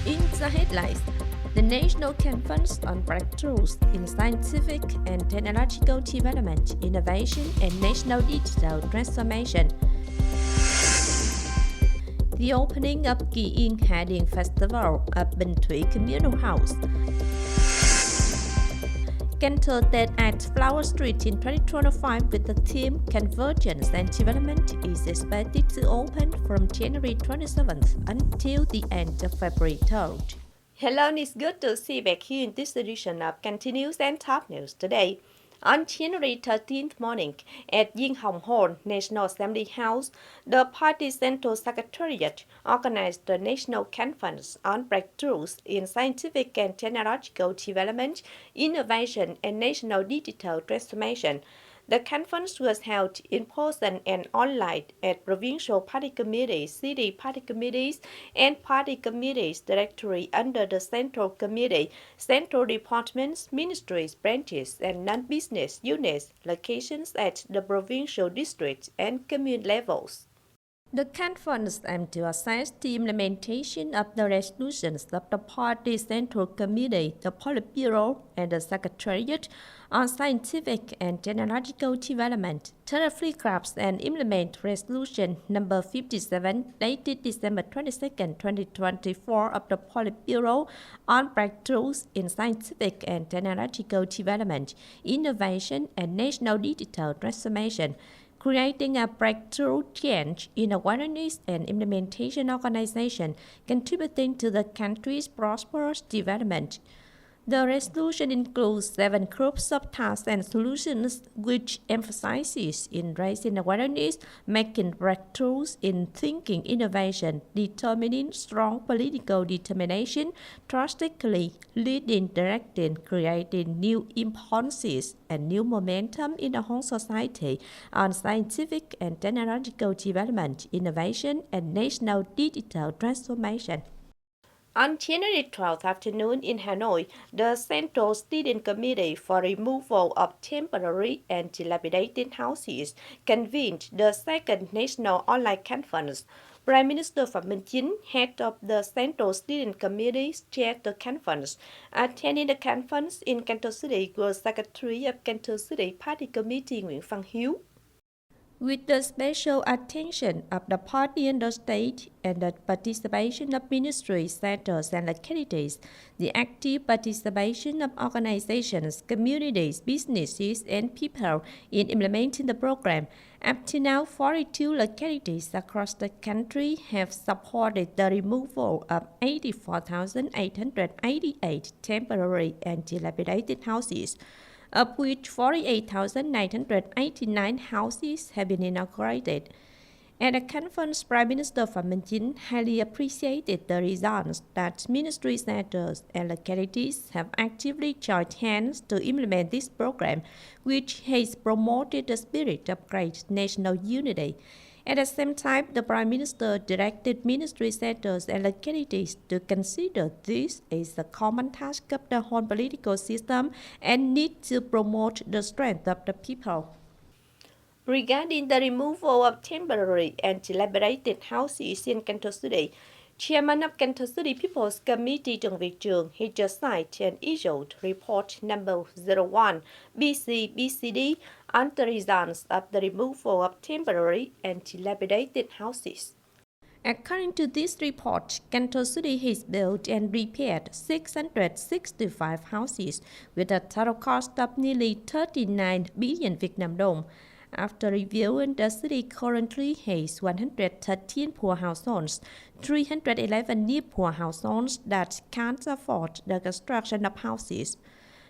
In the headlines, the National Conference on Breakthroughs in Scientific and Technological Development, Innovation and National Digital Transformation. The opening of Kỳ Yên Hạ Điền Festival at Bình Thủy Communal House. Cần Thơ at Flower Street in 2025 with the theme Convergence and Development is expected to open from January 27th until the end of February 3rd. Hello, it's good to see you back here in this edition of Continuous and Top News today. On January 13th morning, at Yên Hồng Hall, National Assembly House, the party Central Secretariat organized the National Conference on Breakthroughs in Scientific and Technological Development, Innovation and National Digital Transformation. The conference was held in person and online at provincial party committees, city party committees, and party committees directory under the Central Committee, central departments, ministries, branches, and non-business units, locations at the provincial, district, and commune levels. The conference aimed to assess the implementation of the resolutions of the Party Central Committee, the Politburo, and the Secretariat on Scientific and Technological Development, thoroughly grasp and implement Resolution number 57, dated December 22, 2024 of the Politburo on Breakthroughs in Scientific and Technological Development, Innovation and National Digital Transformation, creating a breakthrough change in awareness and implementation organization, contributing to the country's prosperous development. The resolution includes 7 groups of tasks and solutions, which emphasizes in raising awareness, making breakthroughs in thinking innovation, determining strong political determination, drastically leading, directing, creating new impulses and new momentum in the whole society on scientific and technological development, innovation, and national digital transformation. On January 12th afternoon in Hanoi, the Central Steering Committee for Removal of Temporary and Dilapidated Houses convened the second National Online Conference. Prime Minister Phạm Minh Chính, head of the Central Steering Committee, chaired the conference. Attending the conference in Cần Thơ City was Secretary of Cần Thơ City Party Committee Nguyễn Văn Hiếu. With the special attention of the party and the state and the participation of ministries, centers, and localities, the active participation of organizations, communities, businesses, and people in implementing the program, up to now, 42 localities across the country have supported the removal of 84,888 temporary and dilapidated houses, of which 48,989 houses have been inaugurated. At the conference, Prime Minister Phạm Minh Chính highly appreciated the results that ministry centers and localities have actively joined hands to implement this program, which has promoted the spirit of great national unity. At the same time, the Prime Minister directed ministry centers and localities to consider this as a common task of the whole political system and need to promote the strength of the people. Regarding the removal of temporary and dilapidated houses in Cần Thơ City, Chairman of Cần Thơ City People's Committee Trần Việt Trường, he just signed and issued report number 01 BCBCD on the results of the removal of temporary and dilapidated houses. According to this report, Cần Thơ City has built and repaired 665 houses with a total cost of nearly 39 billion Vietnam dong. After reviewing, the city currently has 113 poor households, 311 near poor households that can't afford the construction of houses.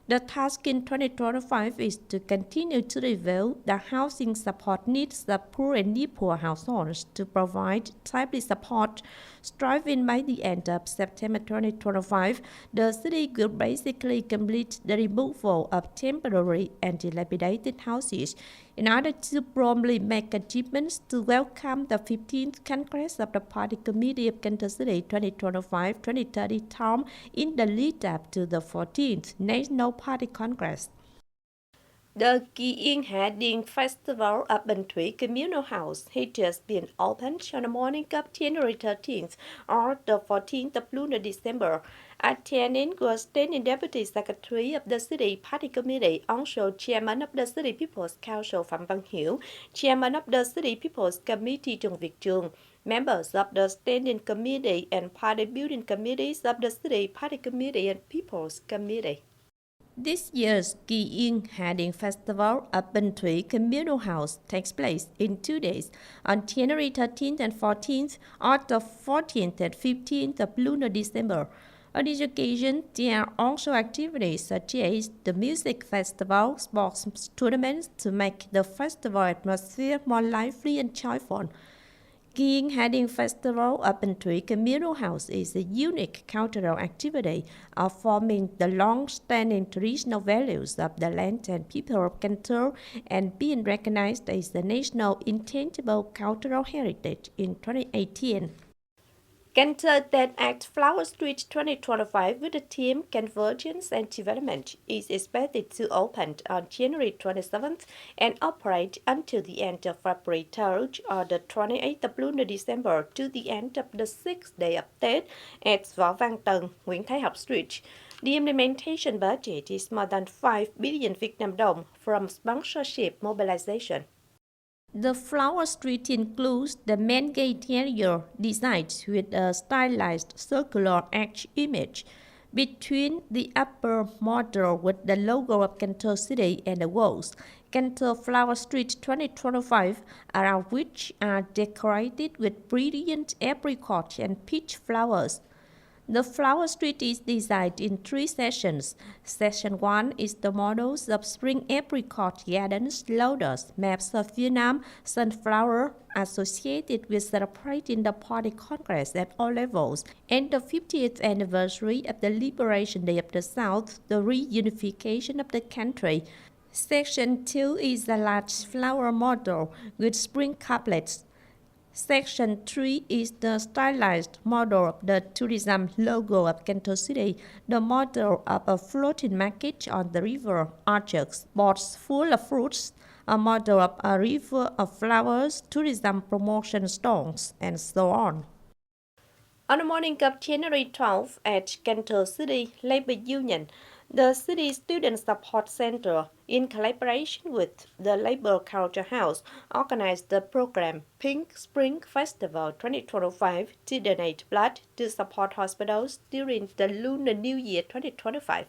The task in 2025 is to continue to review the housing support needs of poor and near poor households to provide timely support. Striving by the end of September 2025, the city will basically complete the removal of temporary and dilapidated houses in order to promptly make achievements to welcome the 15th Congress of the Party Committee of Cần Thơ City 2025-2030 term in the lead-up to the 14th National Party Congress. The Kỳ Yên Hạ Điền Festival at Bình Thủy Communal House had just been opened on the morning of January 13th or the 14th of lunar December. Attending was standing Deputy Secretary of the City Party Committee, also Chairman of the City People's Council Phạm Văn Hiểu, Chairman of the City People's Committee Chương, members of the Standing Committee and Party Building Committees of the City Party Committee and People's Committee. This year's Kỳ Yên Hạ Điền Festival at Bình Thủy Communal House takes place in 2 days, on January 13th and 14th, or the 14th and 15th of lunar December. On this occasion, there are also activities such as the music festival, sports tournaments to make the festival atmosphere more lively and joyful. Kỳ Yên Hạ Điền Festival at Bình Thủy Communal House is a unique cultural activity affirming the long-standing traditional values of the land and people of Cần Thơ and being recognized as the National Intangible Cultural Heritage in 2018. Cần Thơ TEDx Flower Street 2025 with the theme Convergence and Development is expected to open on January 27th and operate until the end of February 3rd or the 28th of lunar December to the end of the 6th day of Tết at Võ Văn Tần, Nguyễn Thái Học Street. The implementation budget is more than 5 billion Vietnam dong from sponsorship mobilization. The flower street includes the main gate area designed with a stylized circular arch image between the upper model with the logo of Cần Thơ City and the walls. Cần Thơ Flower Street 2025, around which are decorated with brilliant apricot and peach flowers. The flower street is designed in 3 sessions. Session 1 is the models of spring apricot gardens, lotus, maps of Vietnam, sunflower associated with celebrating the Party Congress at all levels, and the 50th anniversary of the Liberation Day of the South, the reunification of the country. Section 2 is a large flower model with spring couplets. Section 3 is the stylized model of the tourism logo of Cần Thơ City, the model of a floating market on the river, orchards, boats full of fruits, a model of a river of flowers, tourism promotion stalls, and so on. On the morning of January 12th at Cần Thơ City Labor Union, the City Student Support Center, in collaboration with the Labor Culture House, organized the program Pink Spring Festival 2025 to donate blood to support hospitals during the Lunar New Year 2025.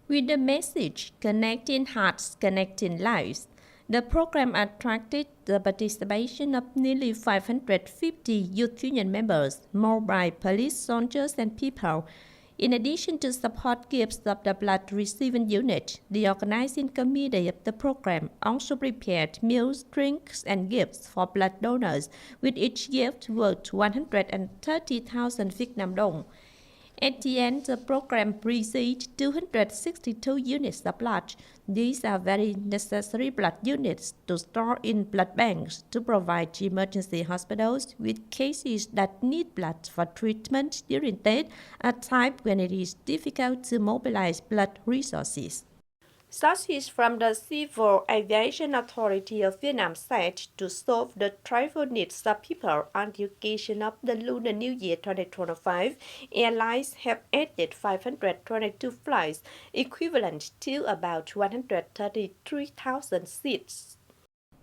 With the message Connecting Hearts, Connecting Lives, the program attracted the participation of nearly 550 youth union members, mobile police soldiers and people. In addition to support gifts of the blood receiving unit, the organizing committee of the program also prepared meals, drinks, and gifts for blood donors, with each gift worth 130,000 Vietnam dong. At the end, the program received 262 units of blood. These are very necessary blood units to store in blood banks to provide emergency hospitals with cases that need blood for treatment during Tết, a time when it is difficult to mobilize blood resources. Sources from the Civil Aviation Authority of Vietnam said to solve the travel needs of people on the occasion of the Lunar New Year 2025, airlines have added 522 flights, equivalent to about 133,000 seats.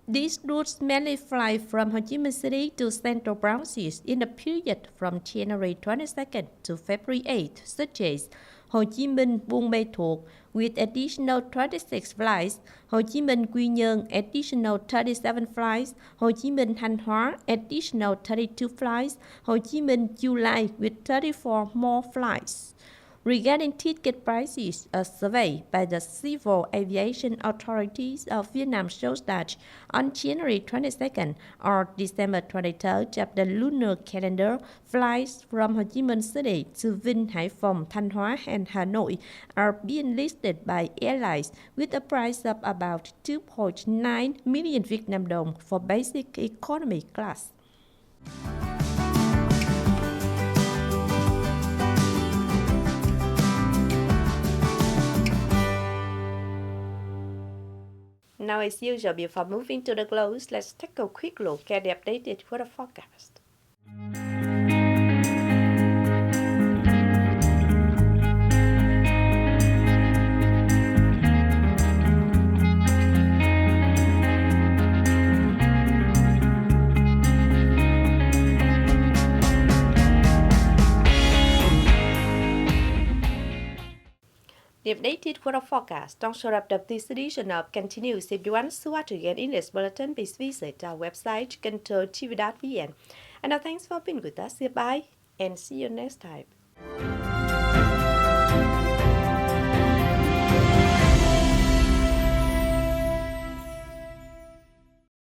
These routes mainly fly from Ho Chi Minh City to central branches in the period from January 22nd to February 8th, such as Ho Chi Minh Buôn Mê Thuột with additional 26 flights, Ho Chi Minh Quy Nhơn additional 37 flights, Ho Chi Minh Thanh Hóa additional 32 flights, Ho Chi Minh July with 34 more flights. Regarding ticket prices, a survey by the Civil Aviation Authorities of Vietnam shows that on January 22nd or December 23rd of the lunar calendar, flights from Ho Chi Minh City to Vinh, Hải Phòng, Thanh Hóa, and Hanoi are being listed by airlines with a price of about 2.9 million Vietnam dong for basic economy class. Now, as usual, before moving to the close, let's take a quick look at the updated weather forecast. The updated weather forecast don't show up this edition of continues. If you want to watch again in this bulletin, please visit our website, TV.vn. And now thanks for being with us. Goodbye and see you next time.